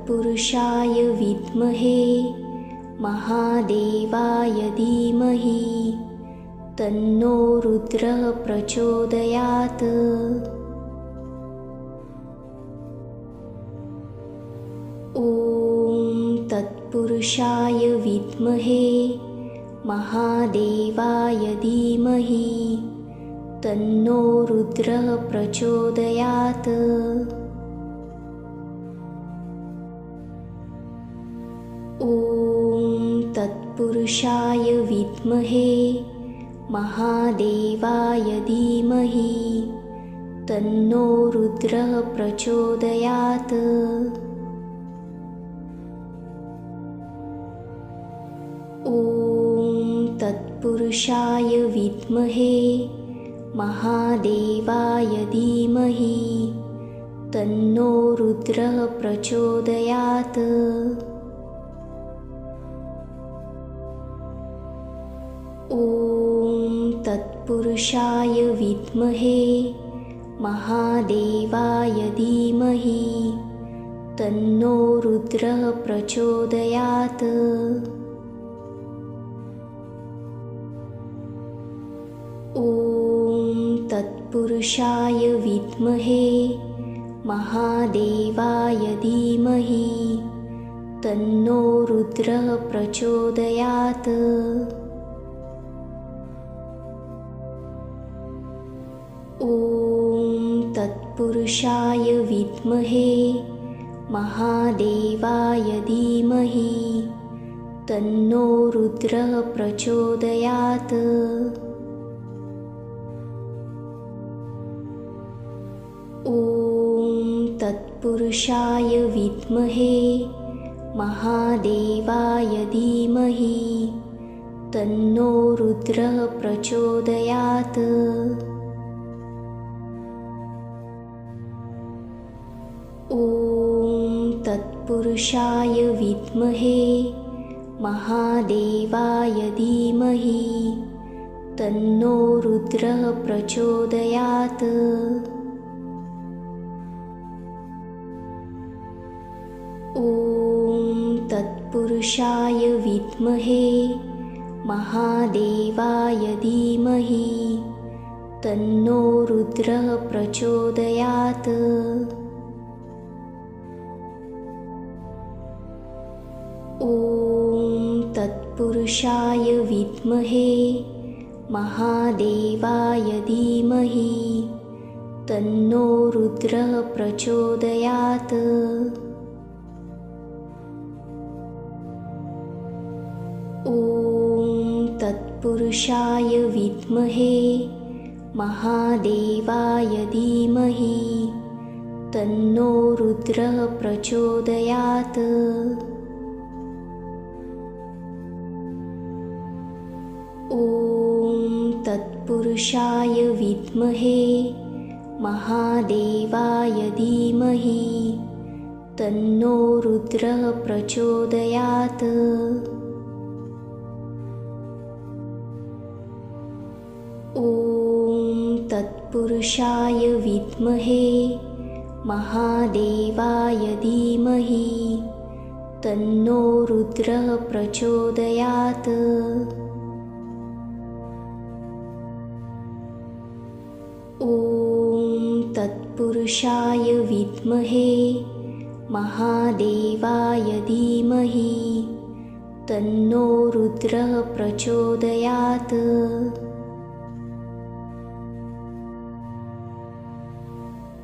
तत्पुरुषाय विद्महे महादेवाय धीमहि तन्नो रुद्रः प्रचोदयात्। ॐ तत्पुरुषाय विद्महे महादेवाय धीमहि तन्नो रुद्रः प्रचोदयात्। ॐ तत्पुरुषाय विद्महे महादेवाय धीमहि तन्नो रुद्रः प्रचोदयात्। ॐ तत्पुरुषाय विद्महे महादेवाय धीमहि तन्नो रुद्रः प्रचोदयात्। ॐ तत्पुरुषाय विद्महे महादेवाय धीमहि तन्नो रुद्रः प्रचोदयात्। ॐ तत्पुरुषाय विद्महे महादेवाय धीमहि तन्नो रुद्रः प्रचोदयात्। ॐ तत्पुरुषाय विद्महे महादेवाय धीमहि तन्नो रुद्रः प्रचोदयात्। ॐ तत्पुरुषाय विद्महे महादेवाय धीमहि तन्नो रुद्रः प्रचोदयात्। ॐ तत्पुरुषाय विद्महे महादेवाय धीमहि तन्नो रुद्रः प्रचोदयात्। ॐ तत्पुरुषाय विद्महे महादेवाय धीमहि तन्नो रुद्रः प्रचोदयात्। ॐ तत्पुरुषाय विद्महे महादेवाय धीमहि तन्नो रुद्रः प्रचोदयात्। ॐ तत्पुरुषाय विद्महे महादेवाय धीमहि तन्नो रुद्रः प्रचोदयात्। ॐ तत्पुरुषाय विद्महे महादेवाय धीमहि तन्नो रुद्रः प्रचोदयात्। ॐ तत्पुरुषाय विद्महे महादेवाय धीमहि तन्नो रुद्रः प्रचोदयात्। ॐ तत्पुरुषाय विद्महे महादेवाय धीमहि तन्नो रुद्रः प्रचोदयात्।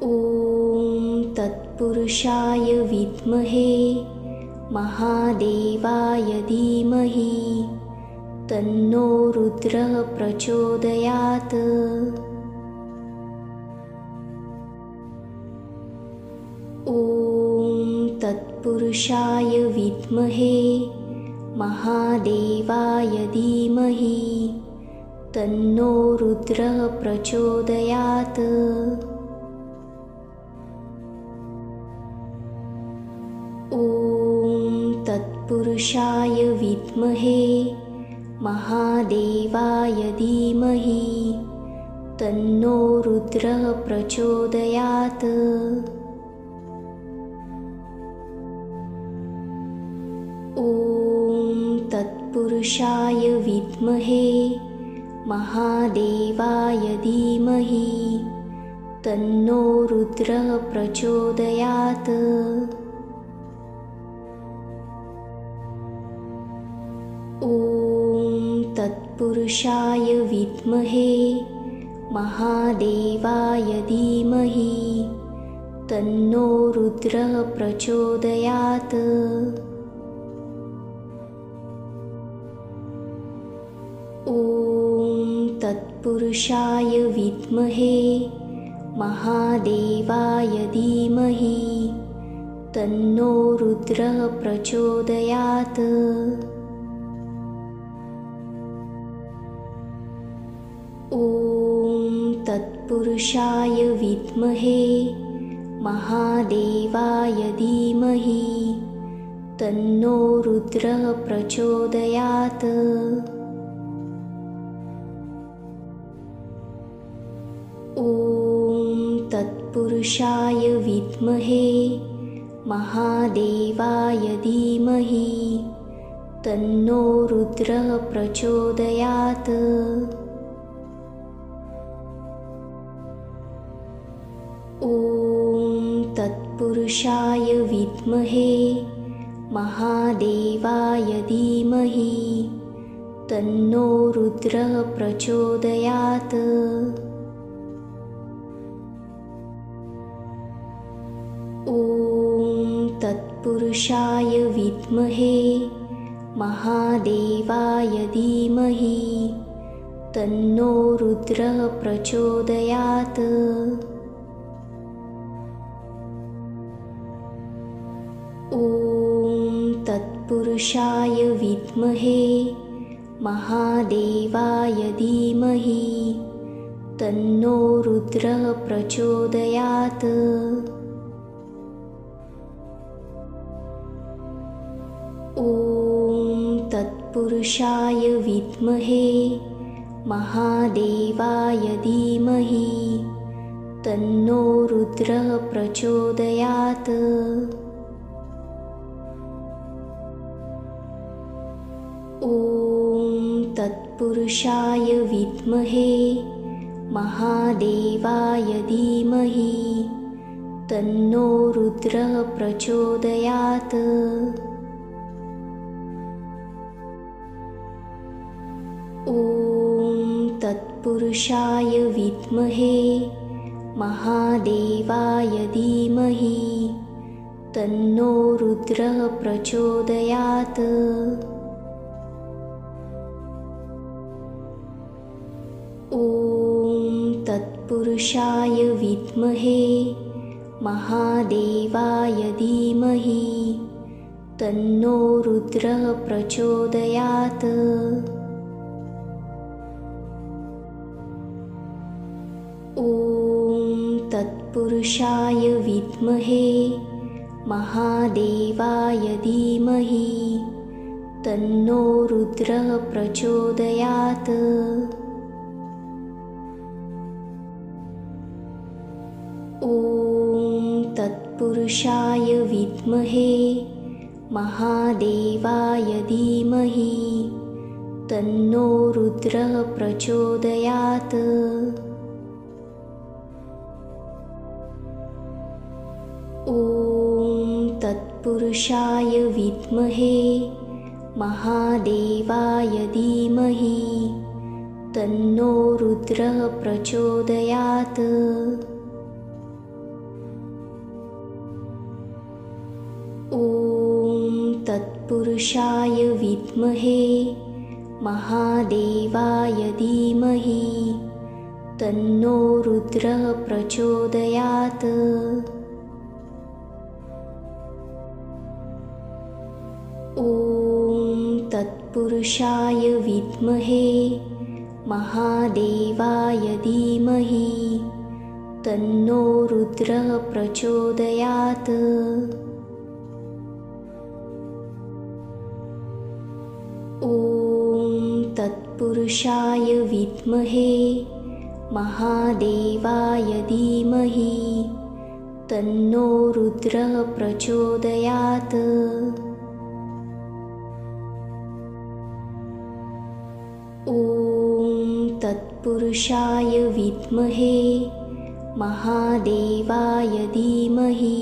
ॐ तत्पुरुषाय विद्महे महादेवाय धीमहि तन्नो रुद्रः प्रचोदयात्। ॐ तत्पुरुषाय विद्महे महादेवाय धीमहि तन्नो रुद्रः प्रचोदयात्। ॐ तत्पुरुषाय विद्महे महादेवाय धीमहि तन्नो रुद्रः प्रचोदयात्। तत्पुरुषाय विद्महे महादेवाय धीमहि तन्नो रुद्रः प्रचोदयात्। ॐ तत्पुरुषाय विद्महे महादेवाय धीमहि तन्नो रुद्रः प्रचोदयात्। ॐ तत्पुरुषाय विद्महे महादेवाय धीमहि तन्नो रुद्रः प्रचोदयात्। ॐ तत्पुरुषाय विद्महे महादेवाय धीमहि तन्नो रुद्रः प्रचोदयात्। ॐ तत्पुरुषाय विद्महे महादेवाय धीमहि तन्नो रुद्रः प्रचोदयात्। ॐ तत्पुरुषाय विद्महे महादेवाय धीमहि तन्नो रुद्रः प्रचोदयात्। ॐ तत्पुरुषाय विद्महे महादेवाय धीमहि तन्नो रुद्रः प्रचोदयात्। ॐ तत्पुरुषाय विद्महे महादेवाय धीमहि तन्नो रुद्रः प्रचोदयात्। ॐ तत्पुरुषाय विद्महे महादेवाय धीमहि तन्नो रुद्रः प्रचोदयात्। ॐ तत्पुरुषाय विद्महे महादेवाय धीमहि तन्नो रुद्रः प्रचोदयात्। ॐ तत्पुरुषाय विद्महे महादेवाय धीमहि तन्नो रुद्रः प्रचोदयात्। ॐ तत्पुरुषाय विद्महे महादेवाय धीमहि तन्नो रुद्रः प्रचोदयात्। ॐ तत्पुरुषाय विद्महे महादेवाय धीमहि तन्नो रुद्रः प्रचोदयात्। ॐ तत्पुरुषाय विद्महे महादेवाय धीमहि तन्नो रुद्रः प्रचोदयात्। ॐ तत्पुरुषाय विद्महे महादेवाय धीमहि तन्नो रुद्रः प्रचोदयात्। ॐ तत्पुरुषाय विद्महे महादेवाय धीमहि तन्नो रुद्रः प्रचोदयात्। ॐ तत्पुरुषाय विद्महे महादेवाय धीमहि तन्नो रुद्रः प्रचोदयात्। ॐ तत्पुरुषाय विद्महे महादेवाय धीमहि तन्नो रुद्रः प्रचोदयात्। ॐ तत्पुरुषाय विद्महे महादेवाय धीमहि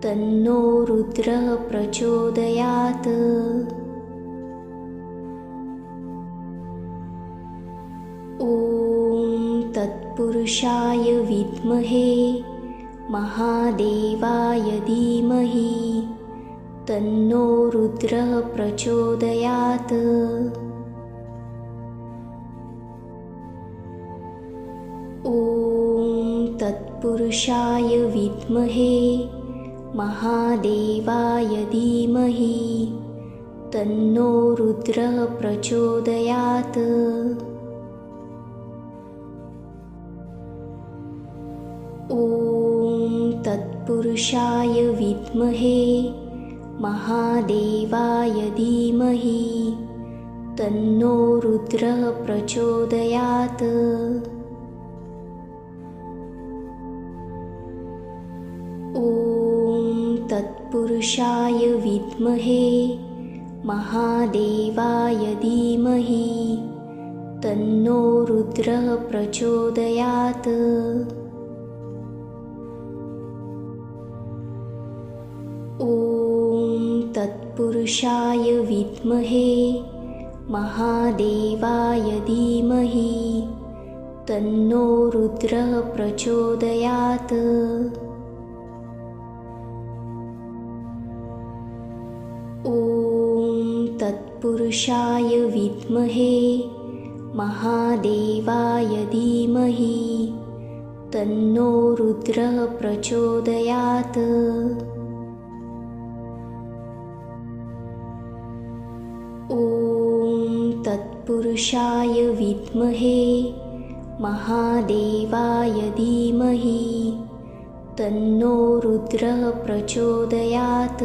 तन्नो रुद्रः प्रचोदयात्। ॐ तत्पुरुषाय विद्महे महादेवाय धीमहि तन्नो रुद्रः प्रचोदयात्। ॐ तत्पुरुषाय विद्महे महादेवाय धीमहि तन्नो रुद्रः प्रचोदयात्। ॐ तत्पुरुषाय विद्महे महादेवाय धीमहि तन्नो रुद्रः प्रचोदयात्। ॐ तत्पुरुषाय विद्महे महादेवाय धीमहि तन्नो रुद्रः प्रचोदयात्। ॐ तत्पुरुषाय विद्महे महादेवाय धीमहि तन्नो रुद्रः प्रचोदयात्। ॐ तत्पुरुषाय विद्महे महादेवाय धीमहि तन्नो रुद्रः प्रचोदयात्। ॐ तत्पुरुषाय विद्महे महादेवाय धीमहि तन्नो रुद्रः प्रचोदयात्।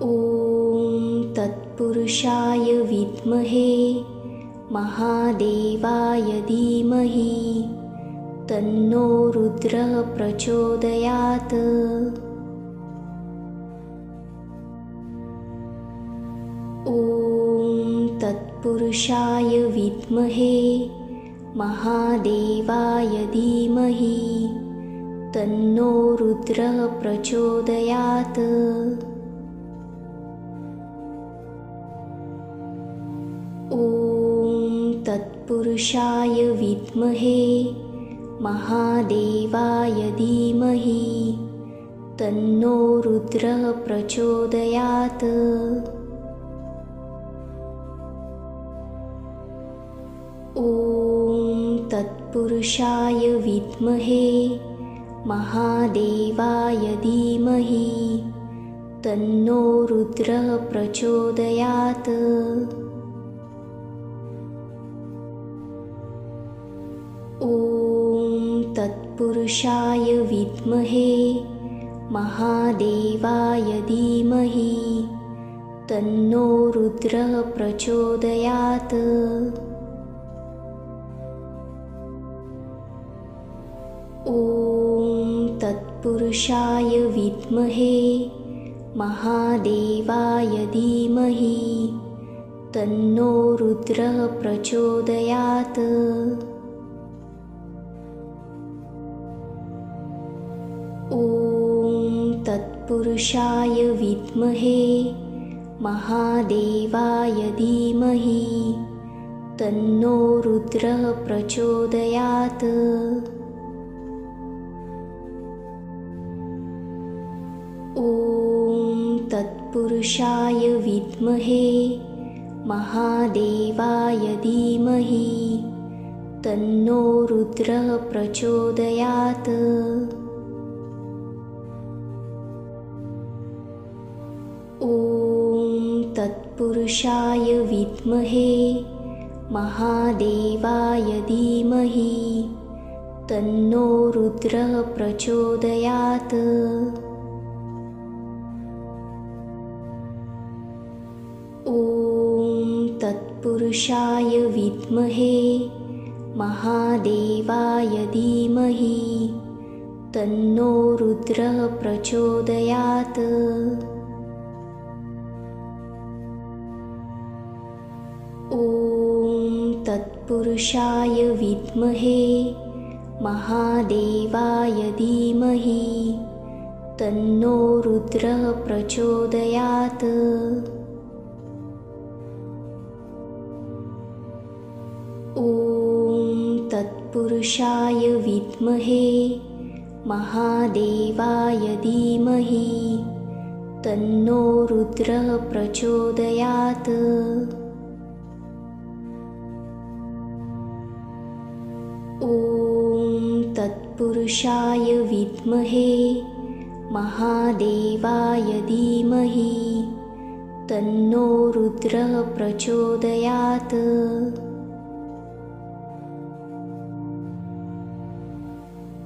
ॐ तत्पुरुषाय विद्महे महादेवाय धीमहि तन्नो रुद्रः प्रचोदयात्। ॐ तत्पुरुषाय विद्महे महादेवाय धीमहि तन्नो रुद्रः प्रचोदयात्। ॐ तत्पुरुषाय विद्महे महादेवाय धीमहि तन्नो रुद्रः प्रचोदयात्। ॐ तत्पुरुषाय विद्महे महादेवाय धीमहि तन्नो रुद्रः प्रचोदयात्। ॐ तत्पुरुषाय विद्महे महादेवाय धीमहि तन्नो रुद्रः प्रचोदयात्। ॐ तत्पुरुषाय विद्महे महादेवाय धीमहि तन्नो रुद्रः प्रचोदयात्। ॐ तत्पुरुषाय विद्महे महादेवाय धीमहि तन्नो रुद्रः प्रचोदयात्। ॐ तत्पुरुषाय विद्महे महादेवाय धीमहि तन्नो रुद्रः प्रचोदयात्। ॐ तत्पुरुषाय विद्महे महादेवाय धीमहि तन्नो रुद्रः प्रचोदयात्। ॐ तत्पुरुषाय विद्महे महादेवाय धीमहि तन्नो रुद्रः प्रचोदयात्। ॐ तत्पुरुषाय विद्महे महादेवाय धीमहि तन्नो रुद्रः प्रचोदयात्। ॐ तत्पुरुषाय विद्महे महादेवाय धीमहि तन्नो रुद्रः प्रचोदयात्। ॐ तत्पुरुषाय विद्महे महादेवाय धीमहि तन्नो रुद्रः प्रचोदयात्।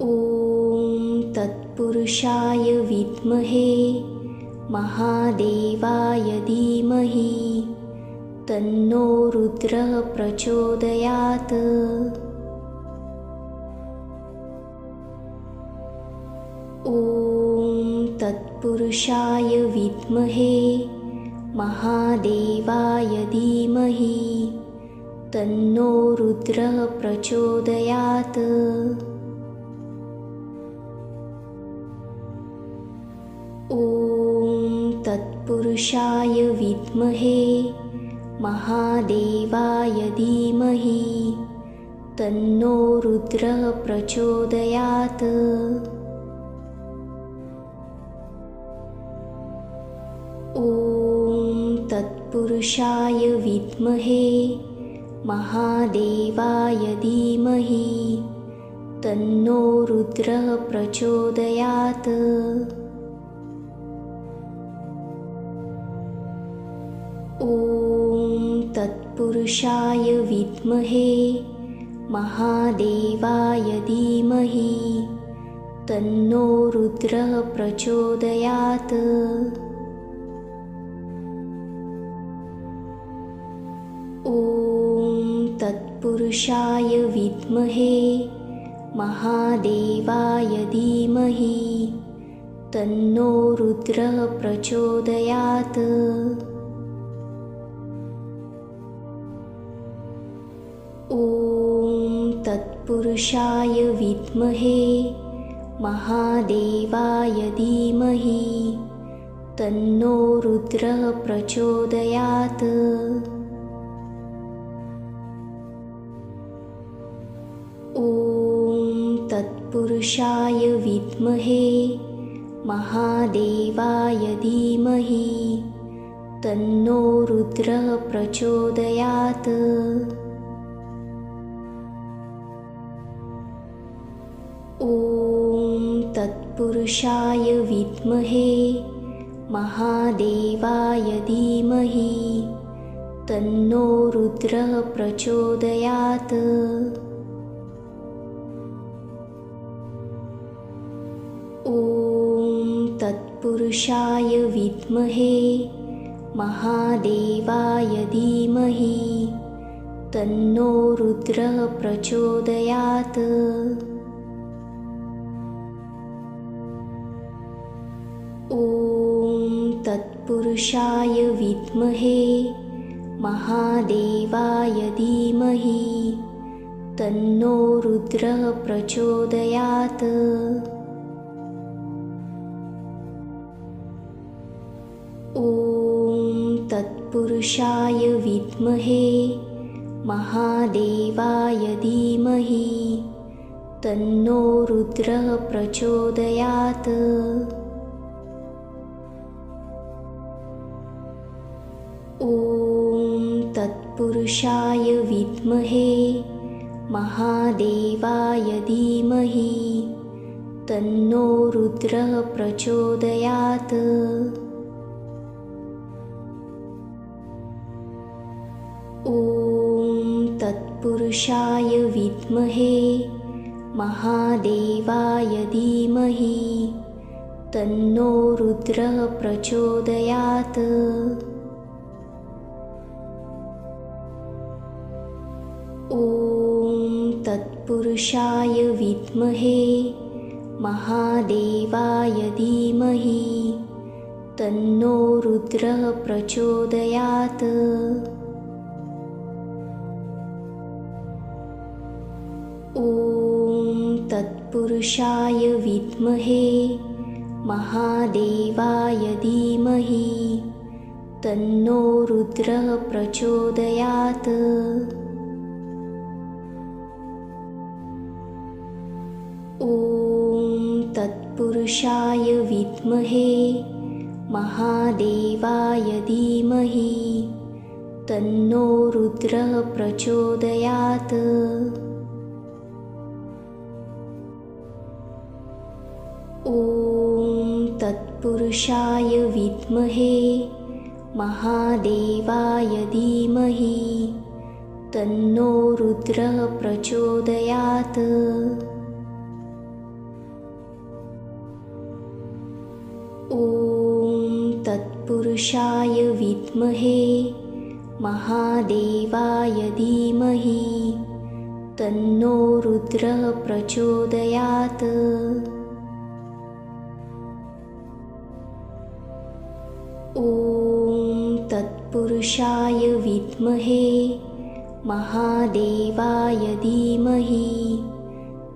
ॐ तत्पुरुषाय विद्महे महादेवाय धीमहि तन्नो रुद्रः प्रचोदयात्। ॐ तत्पुरुषाय विद्महे महादेवाय धीमहि तन्नो रुद्रः प्रचोदयात्। ॐ तत्पुरुषाय विद्महे महादेवाय धीमहि तन्नो रुद्रः प्रचोदयात्। ॐ तत्पुरुषाय विद्महे महादेवाय धीमहि तन्नो रुद्रः प्रचोदयात्। ॐ तत्पुरुषाय विद्महे महादेवाय धीमहि तन्नो रुद्रः प्रचोदयात्। ॐ तत्पुरुषाय विद्महे महादेवाय धीमहि तन्नो रुद्रः प्रचोदयात्। ॐ तत्पुरुषाय विद्महे महादेवाय धीमहि तन्नो रुद्रः प्रचोदयात्। ॐ तत्पुरुषाय विद्महे महादेवाय धीमहि तन्नो रुद्रः प्रचोदयात्। ॐ तत्पुरुषाय विद्महे महादेवाय धीमहि तन्नो रुद्रः प्रचोदयात्। ॐ तत्पुरुषाय विद्महे महादेवाय धीमहि तन्नो रुद्रः प्रचोदयात्। ॐ तत्पुरुषाय विद्महे महादेवाय धीमहि तन्नो रुद्रः प्रचोदयात्। ॐ तत्पुरुषाय विद्महे महादेवाय धीमहि तन्नो रुद्रः प्रचोदयात्। ॐ तत्पुरुषाय विद्महे महादेवाय धीमहि तन्नो रुद्रः प्रचोदयात्। ॐ तत्पुरुषाय विद्महे महादेवाय धीमहि तन्नो रुद्रः प्रचोदयात्। ॐ तत्पुरुषाय विद्महे महादेवाय धीमहि तन्नो रुद्रः प्रचोदयात्। ॐ तत्पुरुषाय विद्महे महादेवाय धीमहि तन्नो रुद्रः प्रचोदयात्। ॐ तत्पुरुषाय विद्महे महादेवाय धीमहि तन्नो रुद्रः प्रचोदयात्। ॐ तत्पुरुषाय विद्महे महादेवाय धीमहि तन्नो रुद्रः प्रचोदयात्। ॐ तत्पुरुषाय विद्महे महादेवाय धीमहि तन्नो रुद्रः प्रचोदयात्। ॐ तत्पुरुषाय विद्महे महादेवाय धीमहि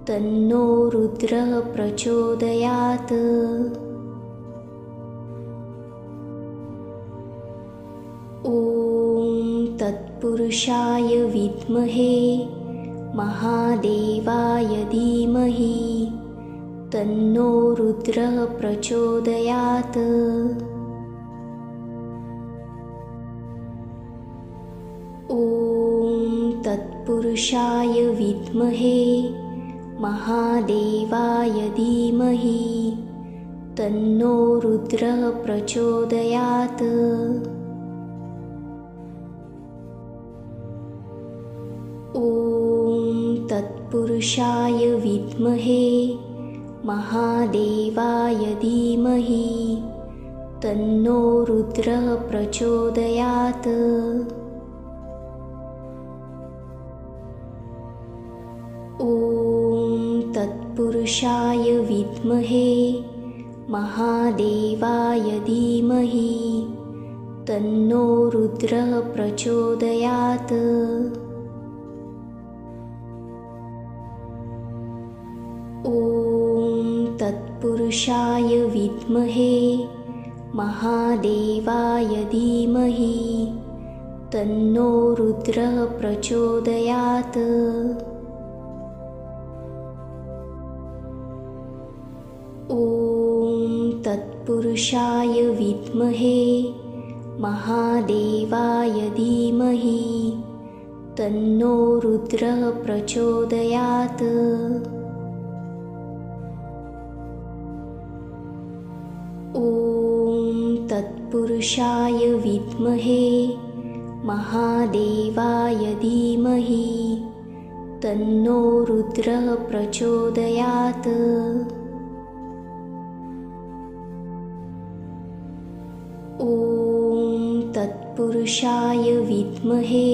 तन्नो रुद्रः प्रचोदयात्। ॐ तत्पुरुषाय विद्महे महादेवाय धीमहि तन्नो रुद्रः प्रचोदयात्। ॐ तत्पुरुषाय विद्महे महादेवाय धीमहि तन्नो रुद्रः प्रचोदयात्। ॐ तत्पुरुषाय विद्महे महादेवाय धीमहि तन्नो रुद्रः प्रचोदयात्। ॐ तत्पुरुषाय विद्महे महादेवाय धीमहि तन्नो रुद्रः प्रचोदयात्। ॐ तत्पुरुषाय विद्महे महादेवाय धीमहि तन्नो रुद्रः प्रचोदयात्। ॐ तत्पुरुषाय विद्महे महादेवाय धीमहि तन्नो रुद्रः प्रचोदयात्। ॐ तत्पुरुषाय विद्महे महादेवाय धीमहि तन्नो रुद्रः प्रचोदयात्। ॐ तत्पुरुषाय विद्महे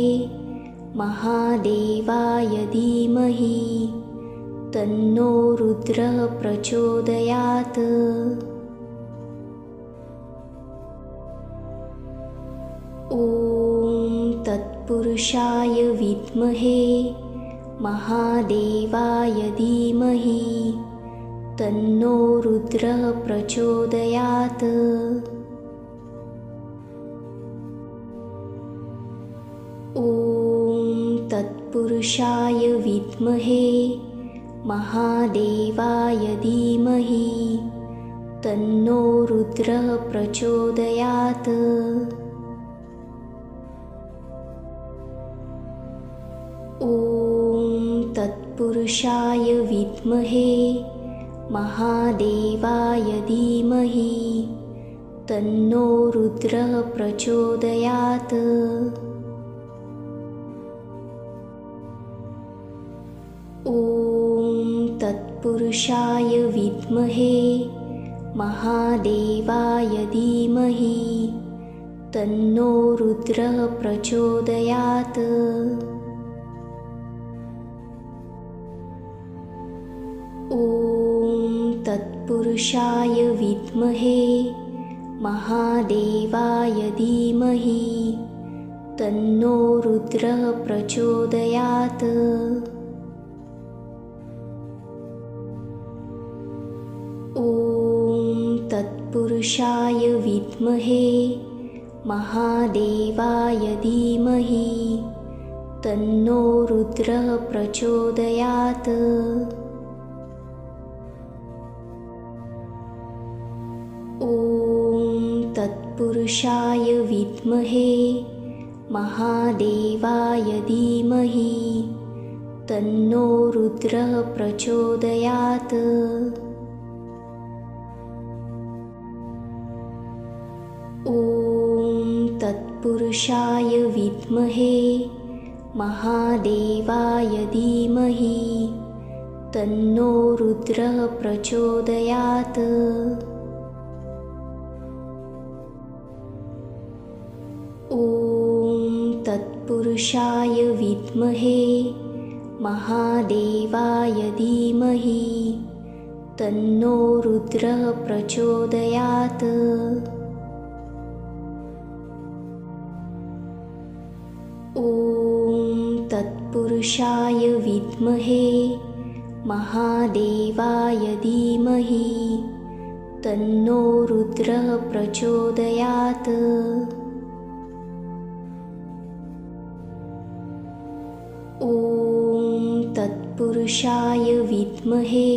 महादेवाय धीमहि तन्नो रुद्रः प्रचोदयात्। ॐ तत्पुरुषाय विद्महे महादेवाय धीमहि तन्नो रुद्रः प्रचोदयात्। ॐ तत्पुरुषाय विद्महे महादेवाय धीमहि तन्नो रुद्रः प्रचोदयात्। ॐ तत्पुरुषाय विद्महे महादेवाय धीमहि तन्नो रुद्रः प्रचोदयात्। ॐ तत्पुरुषाय विद्महे महादेवाय धीमहि तन्नो रुद्रः प्रचोदयात्। ॐ तत्पुरुषाय विद्महे महादेवाय धीमहि तन्नो रुद्रः प्रचोदयात्। तत्पुरुषाय विद्महे महादेवाय धीमहि तन्नो रुद्रः प्रचोदयात्। ॐ तत्पुरुषाय विद्महे महादेवाय धीमहि तन्नो रुद्रः प्रचोदयात्। ॐ तत्पुरुषाय विद्महे महादेवाय धीमहि तन्नो रुद्रः प्रचोदयात्। ॐ तत्पुरुषाय विद्महे महादेवाय धीमहि तन्नो रुद्रः प्रचोदयात्। ॐ तत्पुरुषाय विद्महे महादेवाय धीमहि तन्नो रुद्रः प्रचोदयात्। ॐ तत्पुरुषाय विद्महे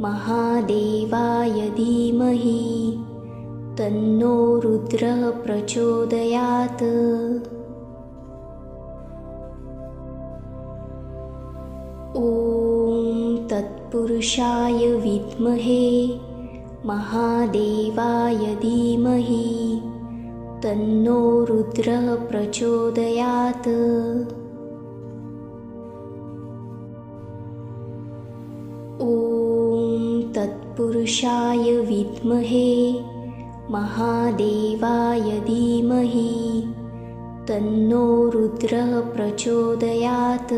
महादेवाय धीमहि तन्नो रुद्रः प्रचोदयात्। ॐ तत्पुरुषाय विद्महे महादेवाय धीमहि तन्नो रुद्रः प्रचोदयात्। ॐ तत्पुरुषाय विद्महे महादेवाय धीमहि तन्नो रुद्रः प्रचोदयात्।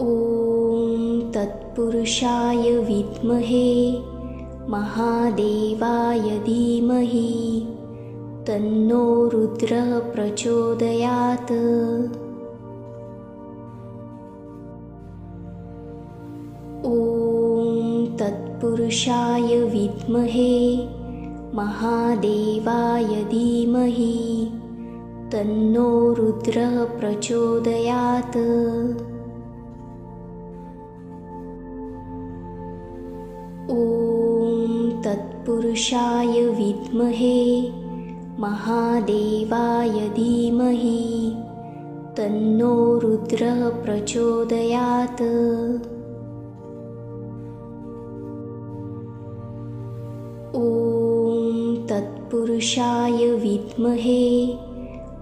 ॐ तत्पुरुषाय विद्महे महादेवाय धीमहि तन्नो रुद्रः प्रचोदयात्। ॐ तत्पुरुषाय विद्महे महादेवाय धीमहि तन्नो रुद्रः प्रचोदयात्। ॐ तत्पुरुषाय विद्महे महादेवाय धीमहि तन्नो रुद्रः प्रचोदयात्। ॐ तत्पुरुषाय विद्महे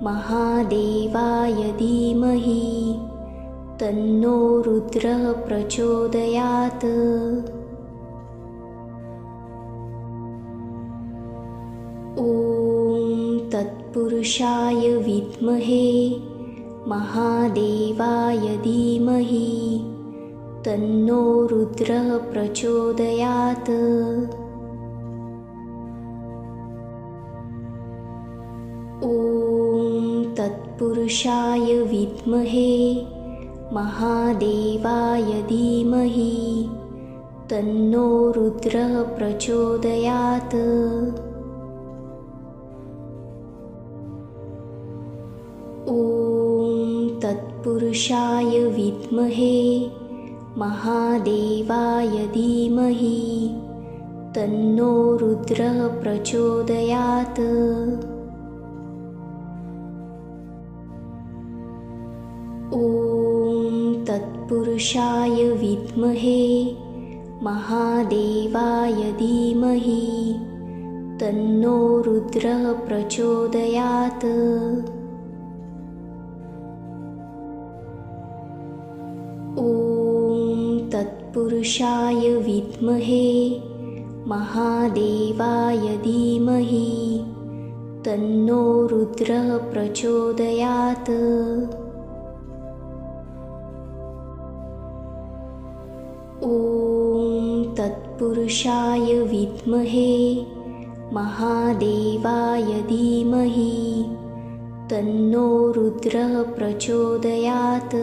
महादेवाय धीमहि तन्नो रुद्रः प्रचोदयात्। ॐ तत्पुरुषाय विद्महे महादेवाय धीमहि तन्नो रुद्रः प्रचोदयात्। ॐ तत्पुरुषाय विद्महे महादेवाय धीमहि तन्नो रुद्रः प्रचोदयात्। ॐ तत्पुरुषाय विद्महे महादेवाय धीमहि तन्नो रुद्रः प्रचोदयात्। ॐ तत्पुरुषाय विद्महे महादेवाय धीमहि तन्नो रुद्रः प्रचोदयात्। ॐ तत्पुरुषाय विद्महे महादेवाय धीमहि तन्नो रुद्रः प्रचोदयात्। ॐ तत्पुरुषाय विद्महे महादेवाय धीमहि तन्नो रुद्रः प्रचोदयात्।